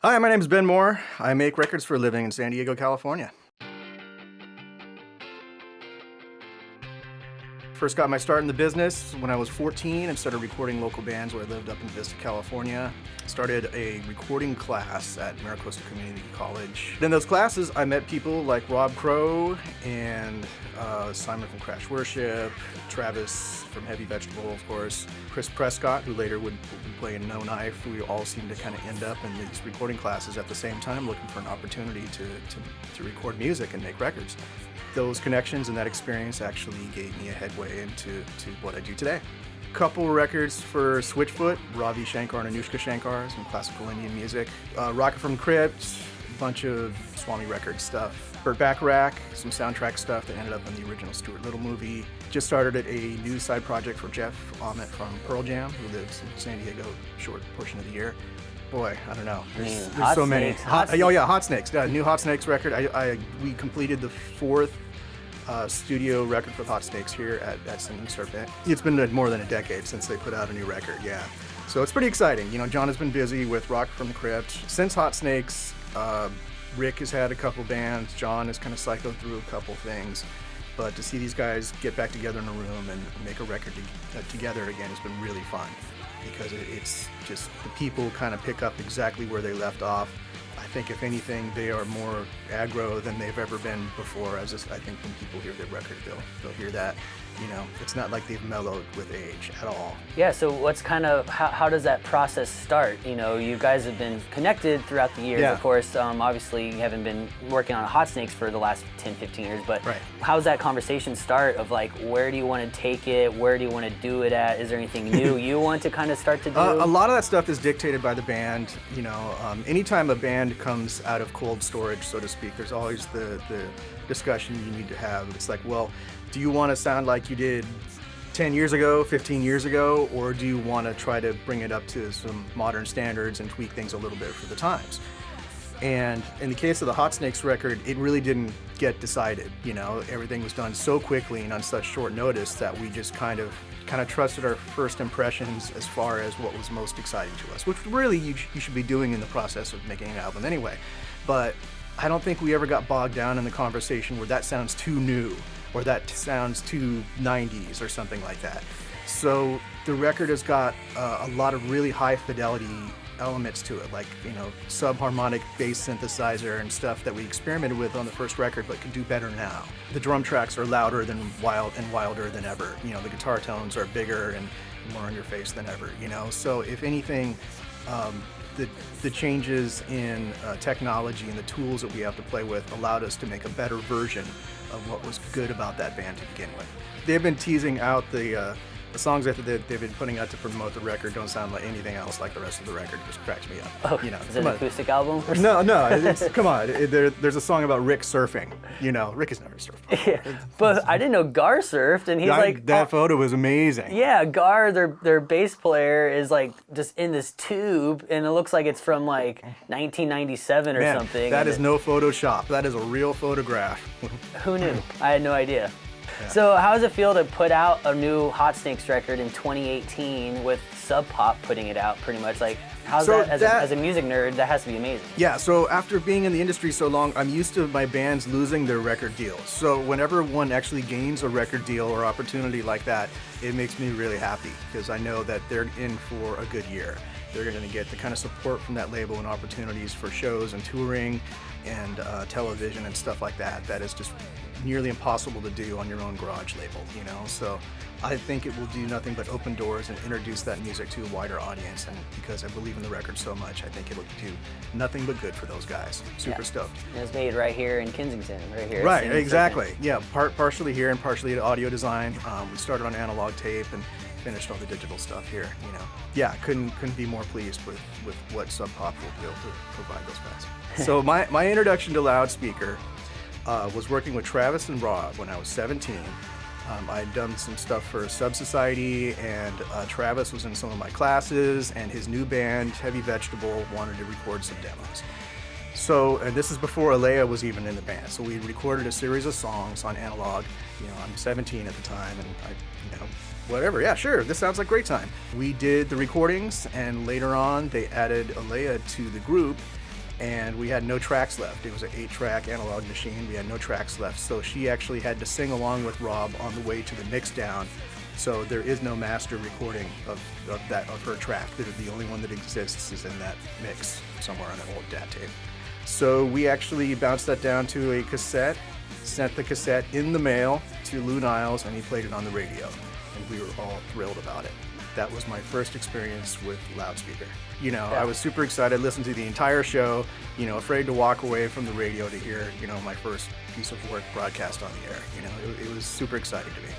Hi, my name is Ben Moore. I make records for a living in San Diego, California. First got my start in the business when I was 14 and started recording local bands where I lived up in Vista, California. Started a recording class at Maricosta Community College. In those classes, I met people like Rob Crow and Simon from Crash Worship, Travis from Heavy Vegetable, of course, Chris Prescott, who later would play in No Knife. We all seemed to kind of end up in these recording classes at the same time, looking for an opportunity to record music and make records. Those connections and that experience actually gave me a headway into what I do today. Couple records for Switchfoot, Ravi Shankar and Anushka Shankar, some classical Indian music. Rocket from the Crypt, a bunch of Swami Records stuff. Burt Bacharach, some soundtrack stuff that ended up in the original Stuart Little movie. Just started a new side project for Jeff Ament from Pearl Jam, who lives in San Diego a short portion of the year. Boy, I don't know. There's so many. Hot Snakes. New Hot Snakes record. We completed the fourth studio record for Hot Snakes here at Singing Serpent. It's been more than a decade since they put out a new record, yeah. So it's pretty exciting. You know, John has been busy with Rocket from the Crypt. Since Hot Snakes, Rick has had a couple bands. John has kind of cycled through a couple things. But to see these guys get back together in a room and make a record together again has been really fun. Because it's just the people kind of pick up exactly where they left off. I think if anything, they are more aggro than they've ever been before. I think when people hear their record, they'll hear that. You know, it's not like they've mellowed with age at all. Yeah, so what's how does that process start? You know, you guys have been connected throughout the years, of course. Obviously, you haven't been working on Hot Snakes for the last 10, 15 years, but how does that conversation start of like, where do you want to take it? Where do you want to do it at? Is there anything new you want to kind of start to do? A lot of that stuff is dictated by the band. You know, anytime a band comes out of cold storage, so to speak, there's always the discussion you need to have. It's like, well, do you want to sound like you did 10 years ago, 15 years ago, or do you want to try to bring it up to some modern standards and tweak things a little bit for the times? And in the case of the Hot Snakes record, it really didn't get decided. You know, everything was done so quickly and on such short notice that we just kind of trusted our first impressions as far as what was most exciting to us, which really you should be doing in the process of making an album anyway. But I don't think we ever got bogged down in the conversation where that sounds too new or that sounds too 90s or something like that. So the record has got a lot of really high fidelity elements to it, like, you know, subharmonic bass synthesizer and stuff that we experimented with on the first record but can do better now. The drum tracks are louder than wilder than ever. You know, the guitar tones are bigger and more in your face than ever, you know. So if anything, the changes in technology and the tools that we have to play with allowed us to make a better version of what was good about that band to begin with. They've been teasing out the songs that they've been putting out to promote the record don't sound like anything else like the rest of the record. It just cracks me up. Oh, you know, is it an acoustic album? No, come on. There's a song about Rick surfing. You know, Rick has never surfed. Yeah, but I didn't know Gar surfed, and he's like... That photo was amazing. Yeah, Gar, their bass player, is like just in this tube, and it looks like it's from like 1997 or something. That is no Photoshop. That is a real photograph. Who knew? I had no idea. Yeah. So how does it feel to put out a new Hot Snakes record in 2018 with Sub Pop putting it out pretty much? Like, how's that, as a music nerd, that has to be amazing. Yeah, so after being in the industry so long, I'm used to my bands losing their record deals. So whenever one actually gains a record deal or opportunity like that, it makes me really happy because I know that they're in for a good year. They're going to get the kind of support from that label and opportunities for shows and touring and television and stuff like that. That is just nearly impossible to do on your own garage label, you know? So I think it will do nothing but open doors and introduce that music to a wider audience. And because I believe in the record so much, I think it'll do nothing but good for those guys. Super stoked. And it's made right here in Kensington, right here. Right, exactly. Yeah, partially here and partially at audio design. We started on analog tape and finished all the digital stuff here, you know. Yeah, couldn't be more pleased with what Sub Pop will be able to provide those guys. So my introduction to Loudspeaker was working with Travis and Rob when I was 17. I'd done some stuff for Sub Society, and Travis was in some of my classes, and his new band, Heavy Vegetable, wanted to record some demos. So, and this is before Alea was even in the band. So we recorded a series of songs on analog. You know, I'm 17 at the time, and whatever, yeah, sure, this sounds like a great time. We did the recordings, and later on they added Alea to the group, and we had no tracks left. It was an 8-track analog machine. We had no tracks left, so she actually had to sing along with Rob on the way to the mix down. So there is no master recording of her track. The only one that exists is in that mix somewhere on an old DAT tape. So we actually bounced that down to a cassette, sent the cassette in the mail to Lou Niles, and he played it on the radio, and we were all thrilled about it. That was my first experience with Loudspeaker. You know, I was super excited, listened to the entire show, you know, afraid to walk away from the radio to hear, you know, my first piece of work broadcast on the air. You know, it was super exciting to me.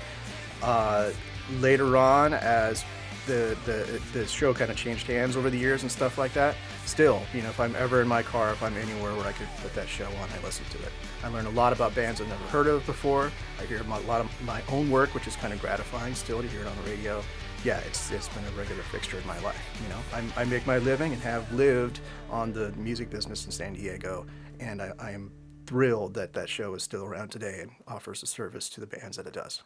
Later on, as the show kind of changed hands over the years and stuff like that, still, you know, if I'm ever in my car, if I'm anywhere where I could put that show on, I listen to it. I learn a lot about bands I've never heard of before. I hear a lot of my own work, which is kind of gratifying still to hear it on the radio. Yeah, it's been a regular fixture in my life. You know, I make my living and have lived on the music business in San Diego, and I am thrilled that that show is still around today and offers a service to the bands that it does.